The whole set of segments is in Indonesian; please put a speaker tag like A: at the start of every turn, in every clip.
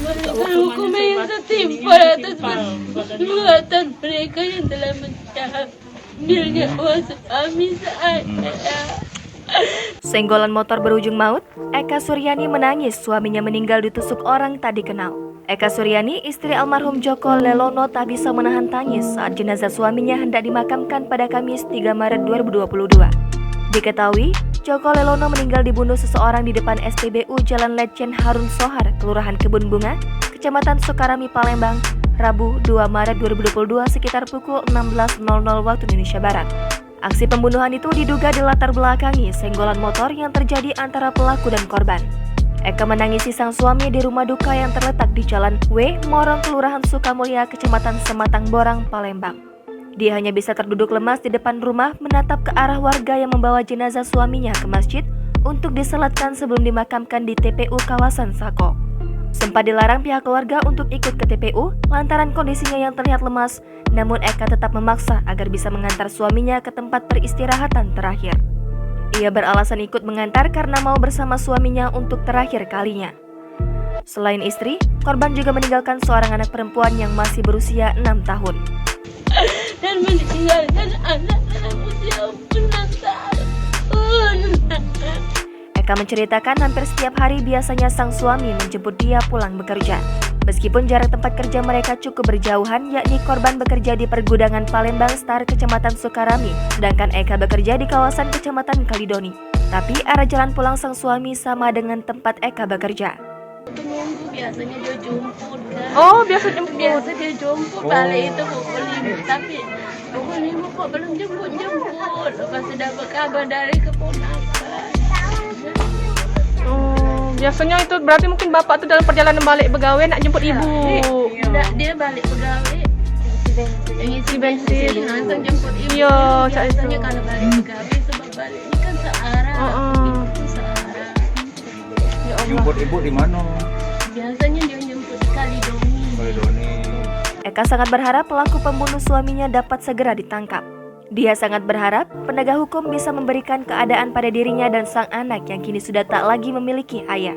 A: memberikan hukuman yang setimpal atas perbuatan mereka yang telah mengambil nyawa suami saya.
B: Senggolan motor berujung maut, Eka Suryani menangis suaminya meninggal ditusuk orang tak dikenal. Eka Suryani, istri almarhum Joko Lelono, tak bisa menahan tangis saat jenazah suaminya hendak dimakamkan pada Kamis 3 Maret 2022. Diketahui, Joko Lelono meninggal dibunuh seseorang di depan SPBU Jalan Letjen Harun Sohar, Kelurahan Kebun Bunga, Kecamatan Sukarami, Palembang, Rabu 2 Maret 2022 sekitar pukul 16.00 waktu Indonesia Barat. Aksi pembunuhan itu diduga dilatar belakangi senggolan motor yang terjadi antara pelaku dan korban. Eka menangisi sang suami di rumah duka yang terletak di Jalan W. Morong, Kelurahan Sukamulya, Kecamatan Sematang Borang, Palembang. Dia hanya bisa terduduk lemas di depan rumah menatap ke arah warga yang membawa jenazah suaminya ke masjid untuk disalatkan sebelum dimakamkan di TPU kawasan Sako. Sempat dilarang pihak keluarga untuk ikut ke TPU lantaran kondisinya yang terlihat lemas, namun Eka tetap memaksa agar bisa mengantar suaminya ke tempat peristirahatan terakhir. Ia beralasan ikut mengantar karena mau bersama suaminya untuk terakhir kalinya. Selain istri, korban juga meninggalkan seorang anak perempuan yang masih berusia 6 tahun.
A: Dan meninggalkan anak dalam usia 6 tahun.
B: Eka menceritakan hampir setiap hari biasanya sang suami menjemput dia pulang bekerja. Meskipun jarak tempat kerja mereka cukup berjauhan, yakni korban bekerja di pergudangan Palembang Star, Kecamatan Sukarami, sedangkan Eka bekerja di kawasan Kecamatan Kalidoni. Tapi arah jalan pulang sang suami sama dengan tempat Eka bekerja.
A: Minggu biasanya dia jemput kan.
C: Oh, biasa jemput.
A: Biasa dia jemput balik itu pukul 5, tapi pukul 5 kok belum jemput. Lepas sudah berkabar dari keponakan.
C: Biasanya itu berarti mungkin bapak tuh dalam perjalanan balik begawe nak jemput ibu.
A: Dia balik pegawai isi bensin langsung jemput ibu.
C: Iya,
A: biasanya kalau balik pegawai sebab balik ini kan searah. Itu searah.
C: Ya Allah.
D: Jemput ibu di mana?
A: Biasanya dia jemput di Kalidoni.
B: Eka sangat berharap pelaku pembunuh suaminya dapat segera ditangkap. Dia sangat berharap penegak hukum bisa memberikan keadaan pada dirinya dan sang anak yang kini sudah tak lagi memiliki ayah.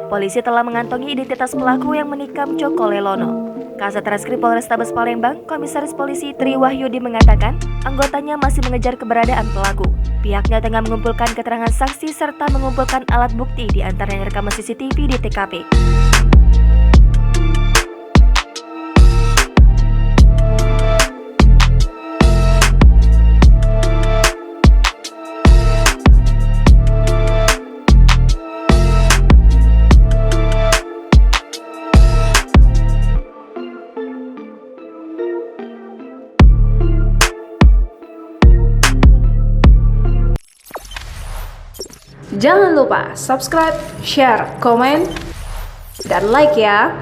B: Polisi telah mengantongi identitas pelaku yang menikam Joko Lelono. Kasat Reskrim Polrestabes Palembang, Komisaris Polisi Tri Wahyudi mengatakan anggotanya masih mengejar keberadaan pelaku. Pihaknya tengah mengumpulkan keterangan saksi serta mengumpulkan alat bukti di antaranya rekaman CCTV di TKP.
E: Jangan lupa subscribe, share, komen, dan like ya.